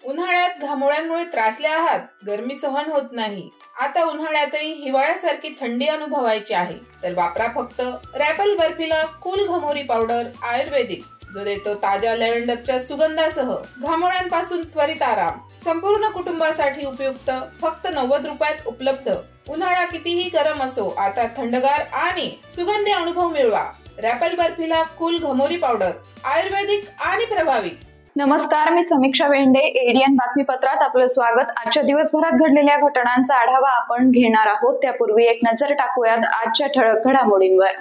उन्हाळ्यात घामोळ्यांमुळे त्रासले आहात, गरमी सहन होत नाही, आता उन्हाळ्यातही हिवाळ्यासारखी थंडी अनुभवायची आहे, तर वापरा फक्त रॅपल बर्फिला कूल घमोरी पावडर आयुर्वेदिक, जो देतो ताज्या लॅव्हेंडरच्या सुगंधासह घामोळ्यांपासून त्वरित आराम. संपूर्ण कुटुंबासाठी उपयुक्त, फक्त 90 रुपयात उपलब्ध. उन्हाळा कितीही गरम असो, आता थंडगार आणि सुगंधी अनुभव मिळवा. रॅपल बर्फिला कूल घमोरी पावडर आयुर्वेदिक आणि प्रभावी. नमस्कार, मी समीक्षा वेंडे. एडीएन बातमीपत्रात आपलं स्वागत. आजच्या दिवसभरात घडलेल्या घटनांचा आढावा आपण घेणार आहोत. त्यापूर्वी एक नजर टाकूयात आजच्या ठळक घडामोडींवर.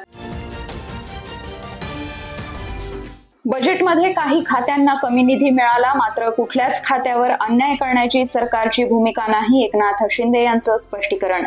बजेटमध्ये काही खात्यांना कमी निधी मिळाला, मात्र कुठल्याच खात्यावर अन्याय करण्याची सरकारची भूमिका नाही, एकनाथ शिंदे यांचं स्पष्टीकरण.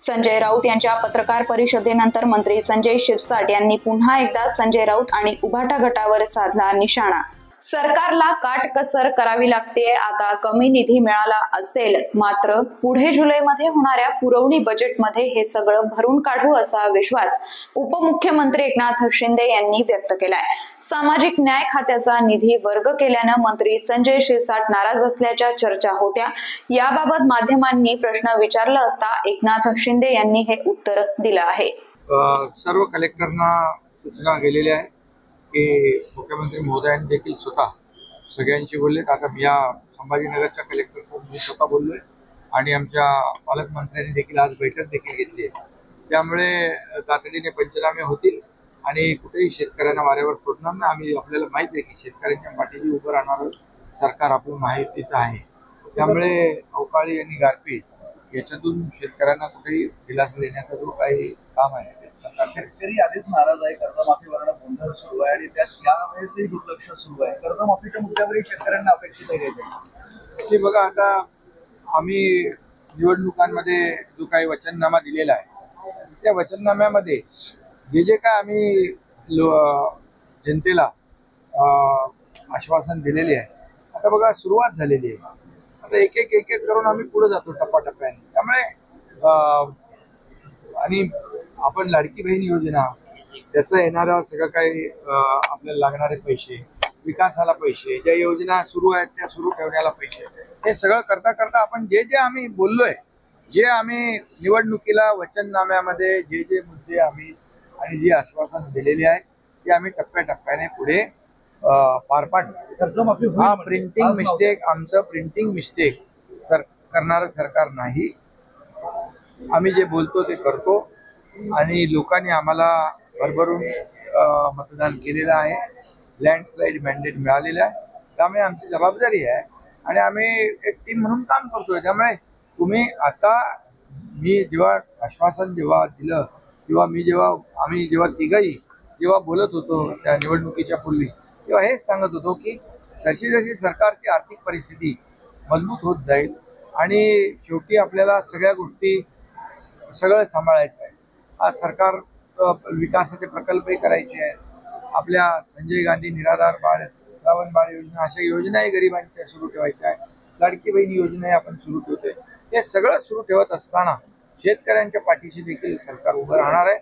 संजय राऊत यांच्या पत्रकार परिषदेनंतर मंत्री संजय शिरसाट यांनी पुन्हा एकदा संजय राऊत आणि उभाटा गटावर साधला निशाणा. सरकारला काटकसर करावी लागते. आता कमी निधी मिळाला असेल, मात्र पुढे जुलैमध्ये होणाऱ्या पुरवणी बजेटमध्ये हे सगळं भरून काढू असा विश्वास उपमुख्यमंत्री एकनाथ शिंदे यांनी व्यक्त केलाय. सामाजिक न्याय खात्याचा निधी वर्ग केल्यानं मंत्री संजय शिरसाट नाराज असल्याच्या चर्चा होत्या. याबाबत माध्यमांनी प्रश्न विचारला असता एकनाथ शिंदे यांनी हे उत्तर दिलं आहे. सर्व कलेक्टरना सूचना गेलेल्या आहे की मुख्यमंत्री महोदयांनी देखील स्वतः सगळ्यांशी बोललेत. आता या संभाजीनगरच्या कलेक्टरसोबत मी स्वतः बोललोय आणि आमच्या पालकमंत्र्यांनी देखील आज बैठक देखील घेतली आहे. त्यामुळे तातडीने पंचनामे होतील आणि कुठेही शेतकऱ्यांना वाऱ्यावर सोडणार नाही. आम्ही आपल्याला माहित आहे की शेतकऱ्यांच्या पाठीशी उभं राहणारं सरकार आपलं माहितीचं आहे. त्यामुळे अवकाळी आणि गारपीट याच्यातून शेतकऱ्यांना कुठेही दिलासा देण्याचा जो काही काम आहे शेतकरी आधीच नाराज आहे. कर्जमाफीवर गोंधळ सुरू आहे आणि त्यात यावेळेसही दुर्लक्ष सुरू आहे. कर्जमाफीच्या मुद्द्यावरही शेतकऱ्यांना अपेक्षित आहे की बघा, आता आम्ही निवडणुकांमध्ये जो काही वचननामा दिलेला आहे त्या वचननाम्यामध्ये जे काय आम्ही जनतेला आश्वासन दिलेले आहे, आता बघा सुरुवात झालेली आहे. आता एक एक करून आम्ही पुढे जातो टप्प्याटप्प्याने. त्यामुळे आणि आपण लाडकी बहीण योजना, त्याचं येणारं सगळं काही आपल्याला लागणारे पैसे, विकासाला पैसे, ज्या योजना सुरू आहेत त्या सुरू ठेवण्याला पैसे, हे सगळं करता करता आपण जे आम्ही बोललोय, जे आम्ही निवडणुकीला वचननाम्यामध्ये जे मुद्दे आम्ही आणि जी आश्वासन दिलेली आहेत ते आम्ही टप्प्याटप्प्याने पुढे पार पाडतो. हा प्रिंटिंग मिस्टेक, आमचं प्रिंटिंग मिस्टेक करणारं सरकार नाही. आम्ही जे बोलतो ते करतो आणि लोकांनी आम्हाला भरभरून मतदान केलेलं आहे. लँडस्लाईड मॅन्डेट मिळालेलं आहे. त्यामुळे आमची जबाबदारी आहे आणि आम्ही एक टीम म्हणून काम करतोय. त्यामुळे तुम्ही आता मी जेव्हा आश्वासन दिलं किंवा आम्ही तिघही बोलत होतो त्या निवडणुकीच्या पूर्वी, तेव्हा हेच सांगत होतो की जशी जशी सरकारची आर्थिक परिस्थिती मजबूत होत जाईल आणि शेवटी आपल्याला सगळ्या गोष्टी सगळं सांभाळायचं आहे. आज सरकार विकासाचे प्रकल्पही करायचे आहेत. आपल्या संजय गांधी निराधार बाळ, श्रावण बाळ योजना, अशा योजनाही गरिबांच्या सुरू ठेवायच्या आहेत. लाडकी बहीण योजनाही आपण सुरू ठेवतोय. हे सगळं सुरू ठेवत असताना शेतकऱ्यांच्या पाठीशी देखील सरकार उभं राहणार आहे.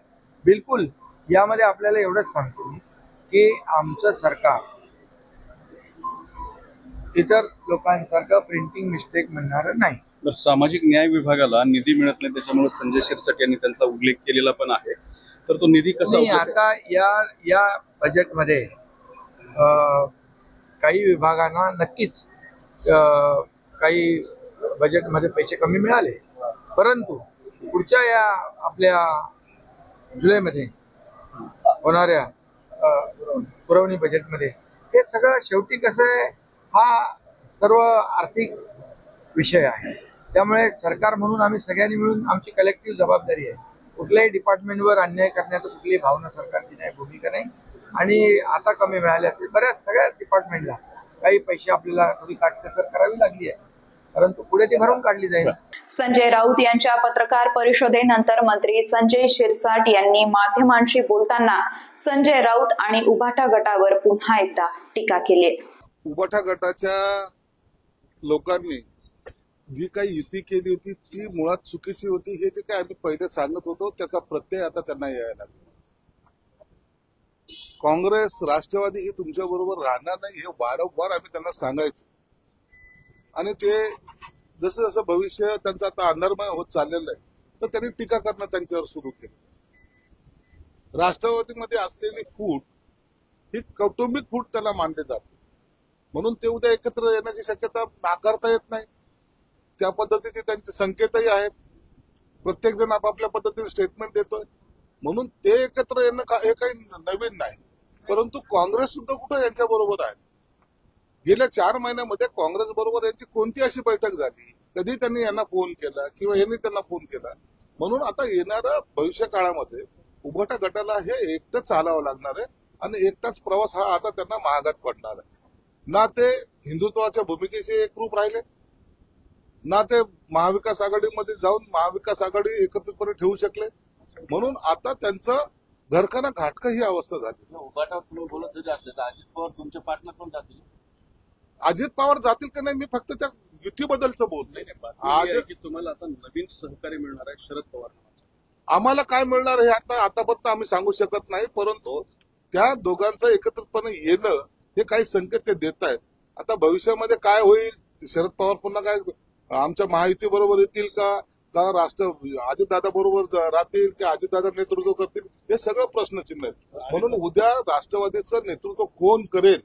बिलकुल यामध्ये आपल्याला एवढंच सांगतो मी की आमचं सरकार इतर लोकांसारखं प्रिंटिंग मिस्टेक म्हणणारं नाही. सामाजिक न्याय विभागाला निधी मिळत नाही, त्याच्यामुळे संजय शिरसाट यांनी त्यांचा उल्लेख केलेला पण आहे. तर तो निधी कसा आता या बजेटमध्ये काही विभागांना नक्कीच काही बजेटमध्ये पैसे कमी मिळाले, परंतु पुढच्या या आपल्या जुलैमध्ये होणाऱ्या पुरवणी बजेटमध्ये हे सगळं शेवटी कसं आहे, हा सर्व आर्थिक विषय आहे. त्यामुळे सरकार म्हणून आम्ही सगळ्यांनी मिळून आमची कलेक्टिव्ह जबाबदारी आहे. कुठल्याही डिपार्टमेंटवर अन्याय करण्याचं कुठलीही भावना सरकारची नाही, भूमिका नाही. आणि आता कमी मिळाले असतील बऱ्याच सगळ्याच डिपार्टमेंटला काही पैसे आपल्याला थोडी काटकसर करावी लागली आहे. परंतु पुढे ती भरून काढली जाईल. संजय राऊत यांच्या पत्रकार परिषदेनंतर मंत्री संजय शिरसाट यांनी माध्यमांशी बोलताना संजय राऊत आणि उभाटा गटावर पुन्हा एकदा टीका केली. उभाटा गटाच्या लोकांनी जी काही युती केली होती ती मुळात चुकीची होती. हे जे काही आम्ही पहिले सांगत होतो त्याचा प्रत्यय आता त्यांना यायला लागला. काँग्रेस राष्ट्रवादी हे तुमच्या बरोबर राहणार नाही हे वारंवार आम्ही त्यांना सांगायचो आणि ते जसं जसं भविष्य त्यांचं आता अंधारमय होत चाललेलं आहे तर त्यांनी टीका करणं त्यांच्यावर सुरू केलं. राष्ट्रवादीमध्ये असलेली फूट ही कौटुंबिक फूट त्याला मानली जाते म्हणून ते उद्या एकत्र येण्याची शक्यता नाकारता येत नाही. त्या पद्धतीचे त्यांचे संकेतही आहेत. प्रत्येक जण आपापल्या पद्धतीने स्टेटमेंट देतोय म्हणून ते एकत्र येणं हे काही नवीन नाही. परंतु काँग्रेस सुद्धा कुठं यांच्या बरोबर आहे. गेल्या 4 महिन्यामध्ये काँग्रेस बरोबर यांची कोणती अशी बैठक झाली, कधी त्यांनी यांना फोन केला किंवा यांनी त्यांना फोन केला. म्हणून आता येणाऱ्या भविष्य काळामध्ये उभाटा गटाला हे एकटंच चालावं लागणार आहे आणि एकटाच प्रवास हा आता त्यांना महागात पडणार आहे. ना ते हिंदुत्वाच्या भूमिकेशी एकरूप राहिले, ना ते महाविकास आघाडीमध्ये जाऊन महाविकास आघाडी एकत्रितपणे ठेवू शकले. म्हणून आता त्यांचं घरकाना घाटका ही अवस्था झाली. उभाटा बोलत जरी असले तर अजित पवार तुमचे पार्टनर पण जातील. अजित पवार जातील का नाही मी फक्त त्या युतीबद्दलचं बोलतोय. की तुम्हाला आता नवीन सहकार्य मिळणार आहे शरद पवार. आम्हाला काय मिळणार हे आतापर्यंत आम्ही सांगू शकत नाही. परंतु त्या दोघांचं एकत्रितपणे येणं हे काही संकेत ते देत आहेत. आता भविष्यामध्ये काय होईल, शरद पवार पुन्हा काय आमच्या महायुती बरोबर येतील का अजितदादा बरोबर राहतील की अजितदादा नेतृत्व करतील हे सगळं प्रश्नचिन्ह आहे. म्हणून उद्या राष्ट्रवादीचं नेतृत्व कोण करेल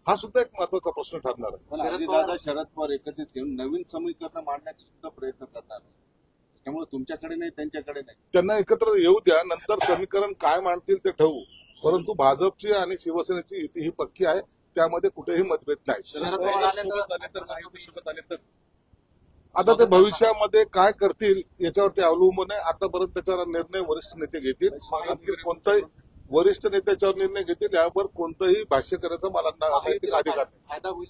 हा सुद्धा एक महत्वाचा प्रश्न ठरणार आहे. अजितदादा शरद पवार एकत्रित घेऊन नवीन समीकरण मांडण्याचा सुद्धा प्रयत्न करणार आहे. त्यामुळे तुमच्याकडे नाही त्यांच्याकडे नाही. त्यांना एकत्र येऊ द्या, नंतर समीकरण काय मांडतील ते ठरवू. परंतु भाजपची आणि शिवसेनेची युती ही पक्की आहे, त्यामध्ये कुठेही मतभेद नाही. आता ते भविष्यामध्ये काय करतील याच्यावरती अवलंबून आहे. आतापर्यंत त्याच्यावर निर्णय वरिष्ठ नेते घेतील. आणखी कोणताही वरिष्ठ नेत्याच्यावर निर्णय घेतील यावर कोणतंही भाष्य करायचा मला नैतिक अधिकार नाही.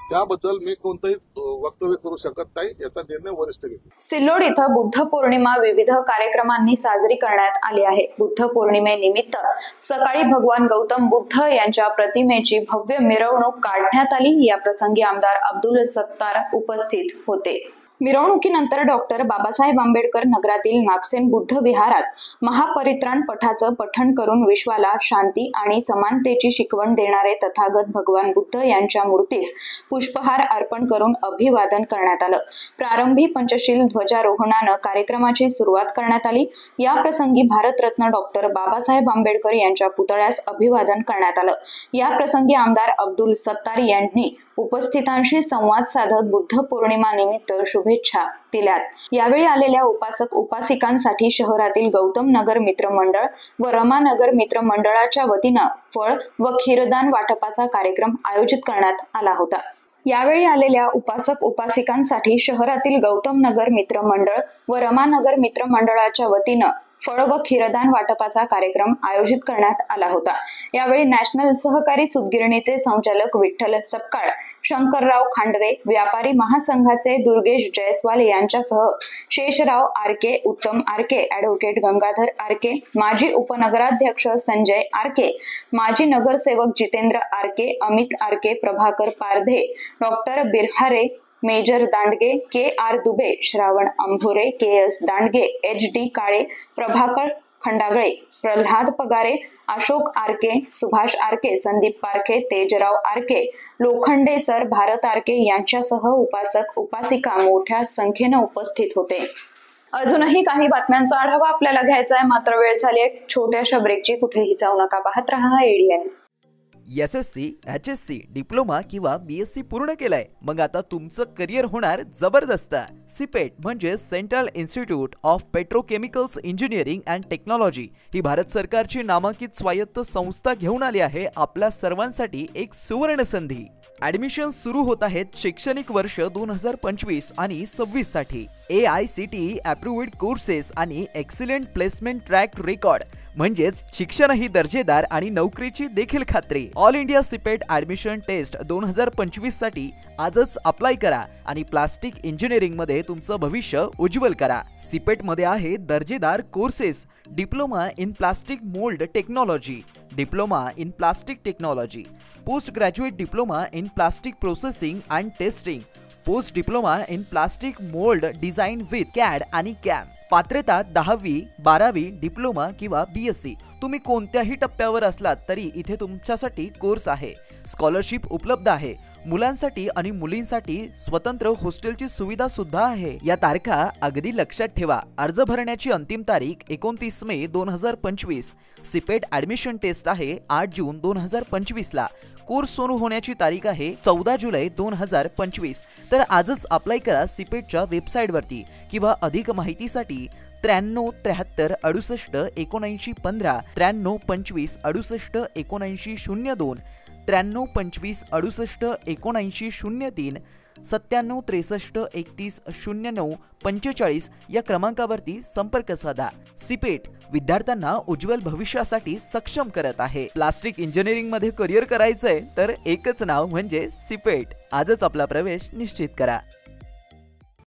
त्याबद्दल मी कोणतंही वक्तव्य करू शकत नाही. याचा निर्णय वरिष्ठ घेतील. सिल्लोड इथं बुद्ध पौर्णिमा विविध कार्यक्रमांनी साजरी करण्यात आली आहे. बुद्ध पौर्णिमेनिमित्त सकाळी भगवान गौतम बुद्ध यांच्या प्रतिमेची भव्य मिरवणूक काढण्यात आली. या प्रसंगी आमदार अब्दुल सत्तार उपस्थित होते. मिरवणुकीनंतर डॉक्टर बाबासाहेब आंबेडकर नगरातील नागसेन बुद्ध विहारात महापरित्राण पठाचं पठण करून विश्वाला शांती आणि समानतेची शिकवण देणारे तथागत भगवान बुद्ध यांच्या मूर्तीस पुष्पहार अर्पण करून अभिवादन करण्यात आलं. प्रारंभी पंचशील ध्वजारोहणानं कार्यक्रमाची सुरुवात करण्यात आली. या प्रसंगी भारतरत्न डॉक्टर बाबासाहेब आंबेडकर यांच्या पुतळ्यास अभिवादन करण्यात आलं. या प्रसंगी आमदार अब्दुल सत्तार यांनी उपस्थितांशी संवाद साधत बुद्ध पौर्णिमा निमित्त शुभेच्छा दिल्यात. यावेळी आलेल्या उपासक उपासिकांसाठी शहरातील गौतम नगर मित्र मंडळ व रमानगर मित्र मंडळाच्या वतीनं फळ व क्षीरदान वाटपाचा कार्यक्रम आयोजित करण्यात आला होता. यावेळी आलेल्या उपासक उपासिकांसाठी शहरातील गौतम नगर मित्र मंडळ व रमानगर मित्र मंडळाच्या वतीनं फळ व क्षीरदान वाटपाचा कार्यक्रम आयोजित करण्यात आला होता. यावेळी नॅशनल सहकारी सूतगिरणीचे संचालक विठ्ठल सपकाळ, शंकरराव खांडवे, व्यापारी महासंघाचे दुर्गेश जयस्वाल यांच्यासह शेषराव आरके, उत्तम आरके, ऍडव्होकेट गंगाधर आरके, माजी उपनगराध्यक्ष संजय आरके, माजी नगरसेवक Jitendra Arke, Amit Arke, Prabhakar Pardhe, doctor Birhare, major Dandge, K R Dubey, Shravan Ambhore, K S Dandge, H D Kale, Prabhakar Khandagale, Pralhad Pagare, Ashok Arke, Subhash Arke, Sandeep Parkhe, Tejrao Arke, Lokhande sir, Bharat Arke यांच्यासह उपासक उपासिका मोठ्या संख्येनं उपस्थित होते. अजूनही काही बातम्यांचा आढावा आपल्याला घ्यायचा आहे, मात्र वेळ झाली आहे छोट्याशा ब्रेकची. कुठेही जाऊ नका, पाहत रहा एडीएन. SSC, HSC, डिप्लोमा किंवा BSc पूर्ण केलाय, मग आता तुमचं करिअर होणार जबरदस्त. सिपेट म्हणजे central institute of petrochemicals engineering and technology ही भारत सरकारची नामांकित स्वायत्त संस्था घेऊन आली आहे आपल्या सर्वांसाठी एक सुवर्ण संधी. ऍडमिशन सुरू होत आहेत शैक्षणिक वर्ष 2025 आणि 26 साठी. AICTE अप्रूव्ड कोर्सेस आणि एक्सिलेंट प्लेसमेंट ट्रॅक रेकॉर्ड म्हणजेच शिक्षणही दर्जेदार आणि नोकरीची देखील खात्री. All India CIPET admission test 2025 साठी आजच अप्लाय करा आणि प्लास्टिक इंजिनिअरिंग मध्ये तुमचं भविष्य उज्ज्वल करा. सिपेट मध्ये आहे दर्जेदार courses, diploma in plastic mould technology, diploma in plastic technology, post graduate diploma in plastic processing and testing, post diploma in plastic mould design with CAD आणि कॅम. पात्रता 10वी, 12वी, डिप्लोमा किंवा BSc. तुम्ही कोणत्याही टप्प्यावर असलात तरी इथे तुमच्यासाठी कोर्स आहे. स्कॉलरशिप उपलब्ध आहे. मुलांसाठी आणि मुलींसाठी स्वतंत्र हॉस्टेलची सुविधा सुद्धा आहे. या तारखा अगदी लक्षात ठेवा. अर्ज भरण्याची अंतिम तारीख 29 मे 2025. सिपेट ऍडमिशन टेस्ट आहे 8 जून 2025 ला. कोर्स सुरू होण्याची तारीख आहे 14 जुलै 2025. तर आजच अप्लाय करा सिपेटच्या वेबसाईटवरती किंवा अधिक माहितीसाठी 93 73 68 79 15, 93 25 68 79 02, 93 25 68 79 03, 97 63 31 09 45 या क्रमांकावरती संपर्क साधा. सिपेट विद्यार्थ्यांना उज्ज्वल भविष्यासाठी सक्षम करत आहे. प्लास्टिक इंजिनिअरिंग मध्ये करिअर करायचंय तर एकच नाव म्हणजे सिपेट. आजच आपला प्रवेश निश्चित करा.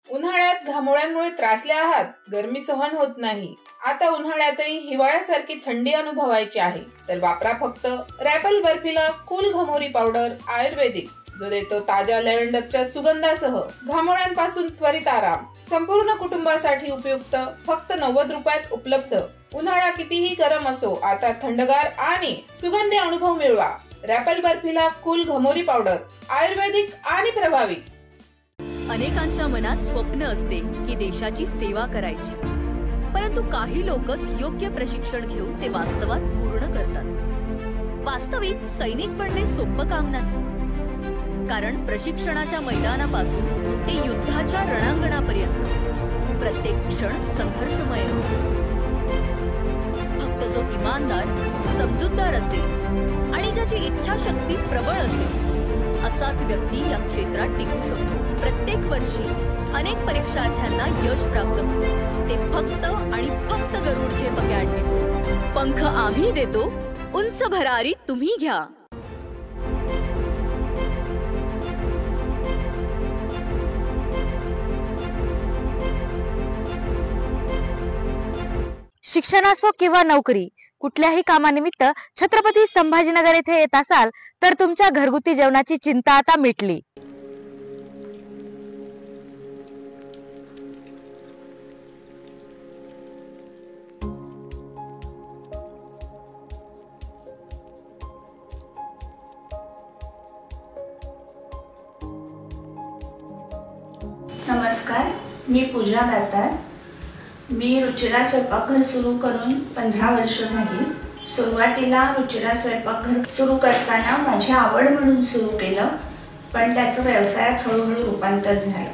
उन्हाळ्यात घामोळ्यांमुळे त्रासले आहात, गरमी सहन होत नाही, आता उन्हाळ्यातही हिवाळ्यासारखी थंडी अनुभवायची आहे, तर वापरा फक्त रॅपल बर्फिला कूल घमोरी पावडर आयुर्वेदिक, जो देतो ताज्या लॅव्हेंडरच्या सुगंधासह घामोळ्यांपासून त्वरित आराम. संपूर्ण कुटुंबासाठी उपयुक्त, फक्त 90 रुपयात उपलब्ध. उन्हाळा कितीही गरम असो, आता थंडगार आणि सुगंधी अनुभव मिळवा. रॅपल बर्फिला कूल घमोरी पावडर आयुर्वेदिक आणि प्रभावी. अनेकांच्या मनात स्वप्न असते की देशाची सेवा करायची, परंतु काही लोकच योग्य प्रशिक्षण घेऊन ते वास्तवात पूर्ण करतात. वास्तविक सैनिक बनणे सोपं काम नाही, कारण प्रशिक्षणाच्या मैदानापासून ते युद्धाच्या रणांगणापर्यंत प्रत्येक क्षण संघर्षमय असतो. फक्त जो इमानदार, समजूतदार असेल आणि ज्याची इच्छाशक्ती प्रबळ असेल असाच व्यक्ती या क्षेत्रात टिकू शकतो. प्रत्येक वर्षी अनेक परीक्षार्थ्यांना यश प्राप्त होते, ते फक्त आणि फक्त गरुड झेप अकॅडमी. पंख आम्ही देतो, उंच भरारी तुम्ही घ्या. शिक्षण असो किंवा नोकरी, कुठल्याही कामानिमित्त छत्रपती संभाजीनगर येथे येत असाल तर तुमच्या घरगुती जेवणाची चिंता आता मिटली. नमस्कार, मी पूजा दातार. मी रुचिरा स्वयंपाकघर सुरू करून 15 वर्ष झाली. सुरुवातीला रुचिरा स्वयंपाकघर सुरू करताना माझी आवड म्हणून सुरू केलं, पण त्याचं व्यवसायात हळूहळू रूपांतर झालं.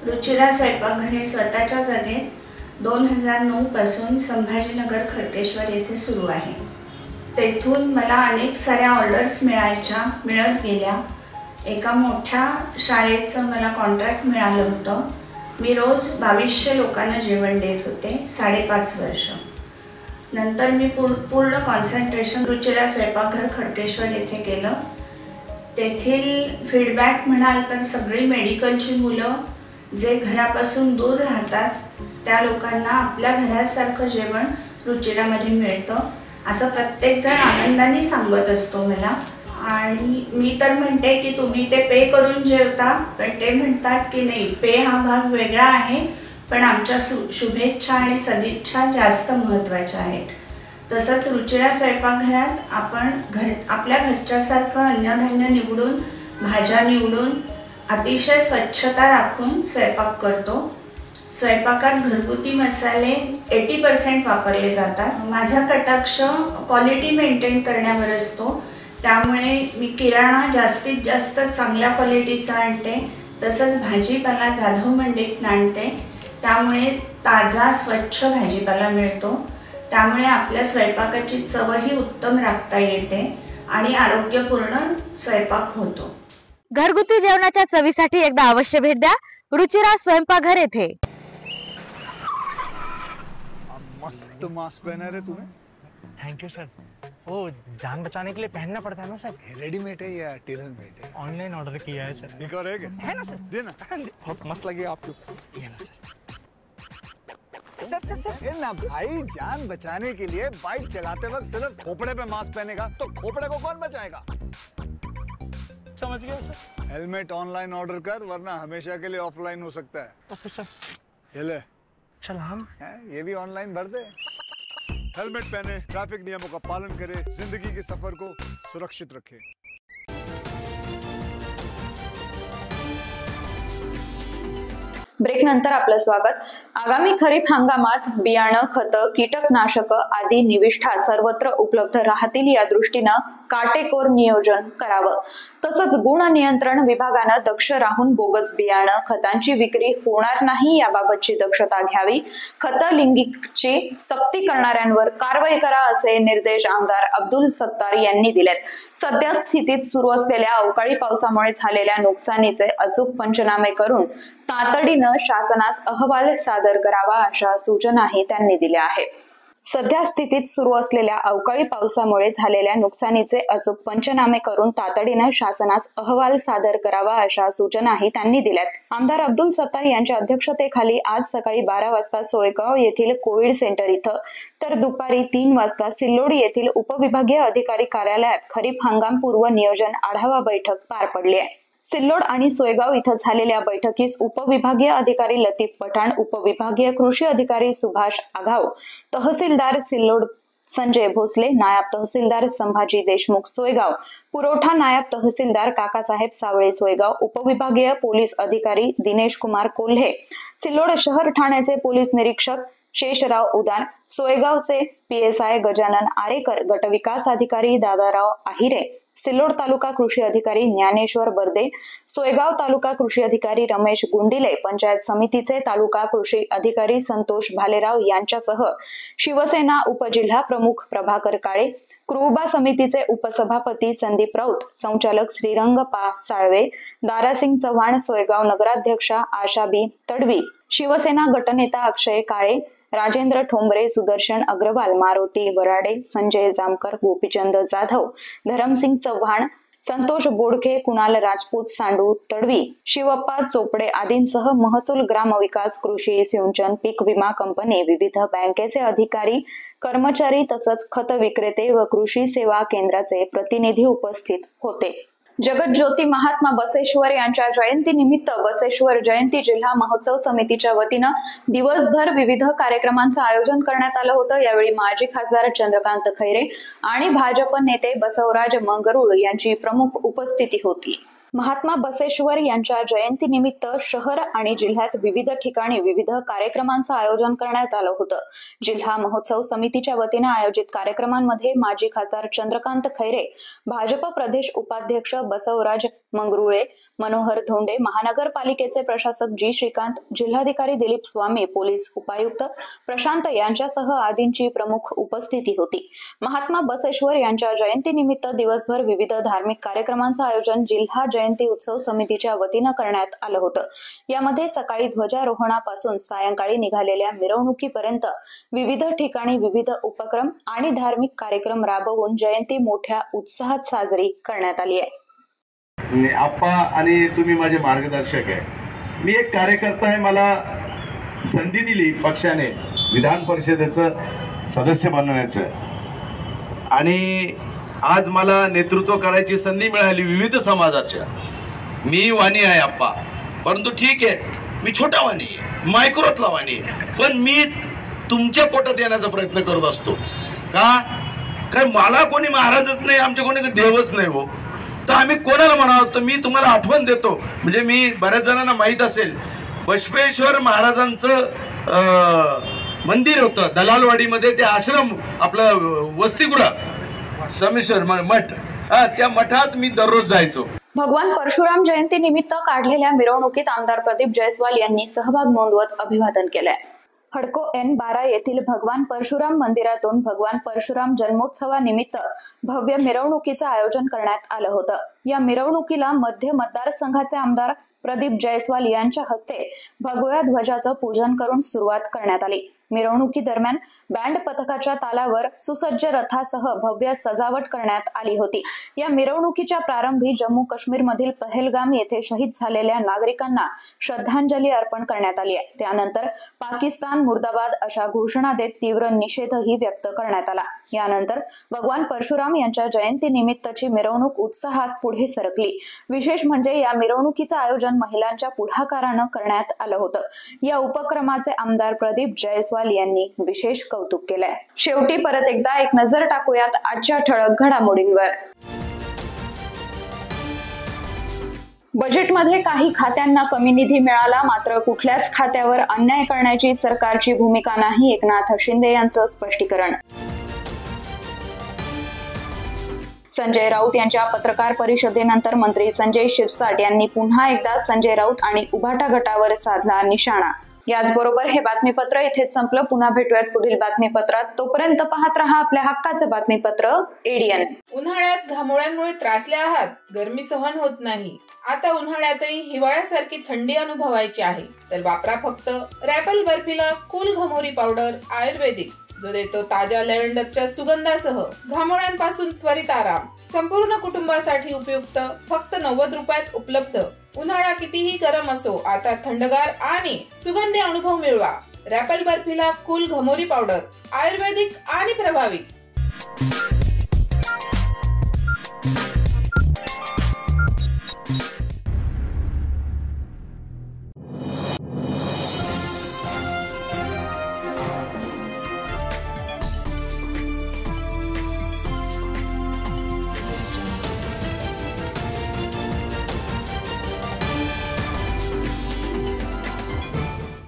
रुचिरा स्वयंपाकघर हे स्वतःच्या जागेत 2009 पासून संभाजीनगर खडकेश्वर येथे सुरू आहे. तेथून मला अनेक साऱ्या ऑर्डर्स मिळत गेल्या. एका मोठ्या शाळेचं मला कॉन्ट्रॅक्ट मिळालं होतं. मी रोज 2200 लोकांना जेवण देत होते 5.5 वर्ष. नंतर मी पूर्ण कॉन्सन्ट्रेशन रुचिरा स्वयंपाकघर खडकेश्वर येथे केलं. तेथील फीडबॅक म्हणाल तर सगळी मेडिकलची मुलं जे घरापासून दूर राहतात त्या लोकांना आपल्या घरासारखं जेवण रुचिरामध्ये मिळतं असं प्रत्येकजण आनंदाने सांगत असतो मला. आणि मी तर म्हणते की तुम्ही ते पे करून जेवता, पण ते म्हणतात की नाही, पे हा भाग वेगळा आहे, पण आमच्या शुभेच्छा आणि सदिच्छा जास्त महत्त्वाच्या आहेत. तसंच रुचिरा स्वयंपाकघरात आपण आपल्या घरच्यासारखं अन्नधान्य निवडून, भाज्या निवडून, अतिशय स्वच्छता राखून स्वयंपाक करतो. स्वयंपाकात घरगुती मसाले 80% वापरले जातात. माझा कटाक्ष क्वालिटी मेंटेन करण्यावर असतो, त्यामुळे मी किराणा जास्तीत जास्त चांगल्या क्वालिटीचा आणते. तसंच भाजीपाला जाधव मंडईत आणते, त्यामुळे ताजा स्वच्छ भाजीपाला मिळतो. त्यामुळे आपल्या स्वयंपाकाची चवही उत्तम राखता येते आणि आरोग्यपूर्ण स्वयंपाक होतो. घरगुती जेवणाच्या चवीसाठी एकदा अवश्य भेट द्या रुचिरा स्वयंपाकघर येथे। मस्त मास्क पहना रे तूने। Thank you sir. वो जान बचाने के लिए पहनना पड़ता है ना सर। रेडीमेड है या टेलर मेड है? ऑनलाइन ऑर्डर किया है सर। एक और है ना सर? देना। बहुत मस्त लगे आपको। ये ना सर। सर ना भाई, जान बचाने के लिए बाइक चलाते वक्त सिर्फ खोपड़े पे मास्क पहनेगा तो खोपड़े को कौन बचाएगा? समझ गया सर। हेलमेट ऑनलाइन ऑर्डर कर, वरना हमेशा के लिए ऑफलाइन हो सकता है। Okay sir. ये ले। चल हम ये भी ऑनलाइन भर दे। हेलमेट पहने, ट्रैफिक नियमों का पालन करे, जिंदगी के सफर को सुरक्षित रखे। ब्रेक नंतर आपलं स्वागत। आगामी खरीप हंगामात बियाणं, खतं, कीटकनाशक आदी निविष्ठा सर्वत्र उपलब्ध राहतील या दृष्टीनं काटेकोर नियोजन करावं। तसंच गुण नियंत्रण विभागानं दक्ष राहून बोगस बियाणं, खतांची विक्री होणार नाही याबाबतची दक्षता घ्यावी। खतं लिंगिकची सक्ती करणाऱ्यांवर कारवाई करा असे निर्देश आमदार अब्दुल सत्तार यांनी दिलेत। सध्या स्थितीत सुरू असलेल्या अवकाळी पावसामुळे झालेल्या नुकसानीचे अचूक पंचनामे करून तातडीनं शासनास अहवाल सादर करावा अशा सूचनाही त्यांनी दिल्या आहेत। सध्या स्थितीत सुरू असलेल्या अवकाळी पावसामुळे झालेल्या नुकसानीचे अचूक पंचनामे करून तातडीनं शासनास अहवाल सादर करावा अशा सूचनाही त्यांनी दिल्यात। आमदार अब्दुल सत्तार यांच्या अध्यक्षतेखाली आज सकाळी 12 वाजता सोयगाव येथील कोविड सेंटर इथं तर दुपारी 3 वाजता सिल्लोड येथील उपविभागीय अधिकारी कार्यालयात खरीप हंगामपूर्व नियोजन आढावा बैठक पार पडली आहे। सिल्लोड आणि सोयगाव इथं झालेल्या बैठकीस उपविभागीय अधिकारी लतीफ पठाण, उपविभागीय कृषी अधिकारी सुभाष आघाव, तहसीलदार सिल्लोड संजय भोसले, नायब तहसीलदार संभाजी देशमुख सोयगाव, पुरवठा नायब तहसीलदार काकासाहेब सावळे सोयगाव, उपविभागीय पोलीस अधिकारी दिनेश कुमार कोल्हे, सिल्लोड शहर ठाण्याचे पोलीस निरीक्षक शेषराव उदान, सोयगावचे PSI गजानन आरेकर, गटविकास अधिकारी दादाराव आहिरे, सिल्लोड तालुका कृषी अधिकारी ज्ञानेश्वर बर्दे, सोयगाव तालुका कृषी अधिकारी रमेश गुंडिले, पंचायत समितीचे तालुका कृषी अधिकारी संतोष भालेराव यांच्यासह शिवसेना उपजिल्हा प्रमुख प्रभाकर काळे, क्रुबा समितीचे उपसभापती संदीप राऊत, संचालक श्रीरंग पा साळवे, दारासिंग चव्हाण, सोयगाव नगराध्यक्षा आशाबी तडवी, शिवसेना गटनेता अक्षय काळे, राजेंद्र ठोंबरे, सुदर्शन अग्रवाल, मारुती वराडे, संजय जामकर, गोपीचंद जाधव, धरमसिंग चव्हाण, संतोष बोडखे, कुणाल राजपूत, सांडू तडवी, शिवप्पा चोपडे आदींसह महसूल, ग्रामविकास, कृषी, सिंचन, पीक विमा कंपनी, विविध बँकेचे अधिकारी, कर्मचारी तसंच खत विक्रेते व कृषी सेवा केंद्राचे प्रतिनिधी उपस्थित होते। जगज्योती महात्मा बसवेश्वर यांच्या जयंतीनिमित्त बसवेश्वर जयंती जिल्हा महोत्सव समितीच्या वतीनं दिवसभर विविध कार्यक्रमांचं आयोजन करण्यात आलं होतं। यावेळी माजी खासदार चंद्रकांत खैरे आणि भाजप नेते बसवराज मंगरुळ यांची प्रमुख उपस्थिती होती। महात्मा बसवेश्वर यांच्या जयंतीनिमित्त शहर आणि जिल्ह्यात विविध ठिकाणी विविध कार्यक्रमांचं आयोजन करण्यात आलं होतं। जिल्हा महोत्सव समितीच्या वतीने आयोजित कार्यक्रमांमध्ये माजी खासदार चंद्रकांत खैरे, भाजप प्रदेश उपाध्यक्ष बसवराज मंगरुळे, मनोहर धोंडे, महानगरपालिकेचे प्रशासक जी श्रीकांत, जिल्हाधिकारी दिलीप स्वामी, पोलीस उपायुक्त प्रशांत यांच्यासह आदींची प्रमुख उपस्थिती होती। महात्मा बसवेश्वर यांच्या जयंतीनिमित्त दिवसभर विविध धार्मिक कार्यक्रमांचं आयोजन जिल्हा जयंती उत्सव समितीच्या वतीनं करण्यात आलं होतं। यामध्ये सकाळी ध्वजारोहणापासून सायंकाळी निघालेल्या मिरवणुकीपर्यंत विविध ठिकाणी विविध उपक्रम आणि धार्मिक कार्यक्रम राबवून जयंती मोठ्या उत्साहात साजरी करण्यात आली आहे। आप्पा आणि तुम्ही माझे मार्गदर्शक आहे। मी एक कार्यकर्ता आहे, मला संधी दिली पक्षाने विधान परिषदेचं सदस्य बनवण्याचं आणि आज मला नेतृत्व करायची संधी मिळाली विविध समाजाच्या। मी वाणी आहे आप्पा, परंतु ठीक आहे मी छोटा वाणी आहे, मायक्रोतला वाणी आहे, पण मी तुमच्या पोटात येण्याचा प्रयत्न करत असतो। का काय मला कोणी महाराजच नाही, आमचे कोणी देवच नाही हो, तर आम्ही कोणाला म्हणावं? तर मी तुम्हाला आठवण देतो, म्हणजे मी बऱ्याच जणांना माहित असेल बसवेश्वर महाराजांचं मंदिर होतं दलालवाडीमध्ये, ते आश्रम आपलं वसतिगृह समेश्वर मठ, त्या मठात मी दररोज जायचो। भगवान परशुराम जयंती निमित्त काढलेल्या मिरवणुकीत आमदार प्रदीप जयस्वाल यांनी सहभाग नोंदवत अभिवादन केलंय। हडको N12 येथील भगवान परशुराम मंदिरातून भगवान परशुराम जन्मोत्सवानिमित्त भव्य मिरवणुकीचं आयोजन करण्यात आलं होतं। या मिरवणुकीला मध्य मतदारसंघाचे आमदार प्रदीप जयस्वाल यांच्या हस्ते भगव्या ध्वजाचं पूजन करून सुरुवात करण्यात आली। मिरवणुकी दरम्यान बँड पथकाच्या तालावर सुसज्ज रथासह भव्य सजावट करण्यात आली होती। या मिरवणुकीच्या प्रारंभी जम्मू काश्मीर मधील पहलगाम येथे शहीद झालेल्या नागरिकांना श्रद्धांजली अर्पण करण्यात आली आहे। त्यानंतर पाकिस्तान मुर्दाबाद अशा घोषणा देत तीव्र निषेधही व्यक्त करण्यात आला। यानंतर भगवान परशुराम यांच्या जयंतीनिमित्तची मिरवणूक उत्साहात पुढे सरकली। विशेष म्हणजे या मिरवणुकीचं आयोजन महिलांच्या पुढाकारानं करण्यात आलं होतं। या उपक्रमाचे आमदार प्रदीप जयस्वाल यांनी विशेष कौतुक केलंय। शेवटी परत एकदा एक नजर टाकूयात आजच्या ठळक घडामोडींवर। बजेटमध्ये काही खात्यांना कमी निधी मिळाला, मात्र कुठल्याच खात्यावर अन्याय करण्याची सरकारची भूमिका नाही, एकनाथ शिंदे यांचं स्पष्टीकरण। संजय राऊत यांच्या पत्रकार परिषदेनंतर मंत्री संजय शिरसाट यांनी पुन्हा एकदा संजय राऊत आणि उभाटा गटावर साधला निशाणा। याचबरोबर हे बातमीपत्र इथेच संपलं। पुन्हा भेटूयात पुढील बातमीपत्रात। तोपर्यंत पाहत रहा आपल्या हक्काचं बातमीपत्र एडीएन। उन्हाळ्यात घामोळ्यांमुळे त्रासले आहात, गरमी सहन होत नाही, आता उन्हाळ्यातही हिवाळ्यासारखी थंडी अनुभवायची आहे, तर वापरा फक्त रॅपल बर्फीला कूल घमोरी पावडर आयुर्वेदिक, जो देतो ताज्या लॅव्हेंडरच्या सुगंधासह घामोळ्यांपासून त्वरित आराम। संपूर्ण कुटुंबासाठी उपयुक्त, फक्त 90 रुपयात उपलब्ध। उन्हाळा कितीही गरम असो, आता थंडगार आणि सुगंधी अनुभव मिळवा। रॅपल बर्फीला कूल घमोरी पावडर आयुर्वेदिक आणि प्रभावी।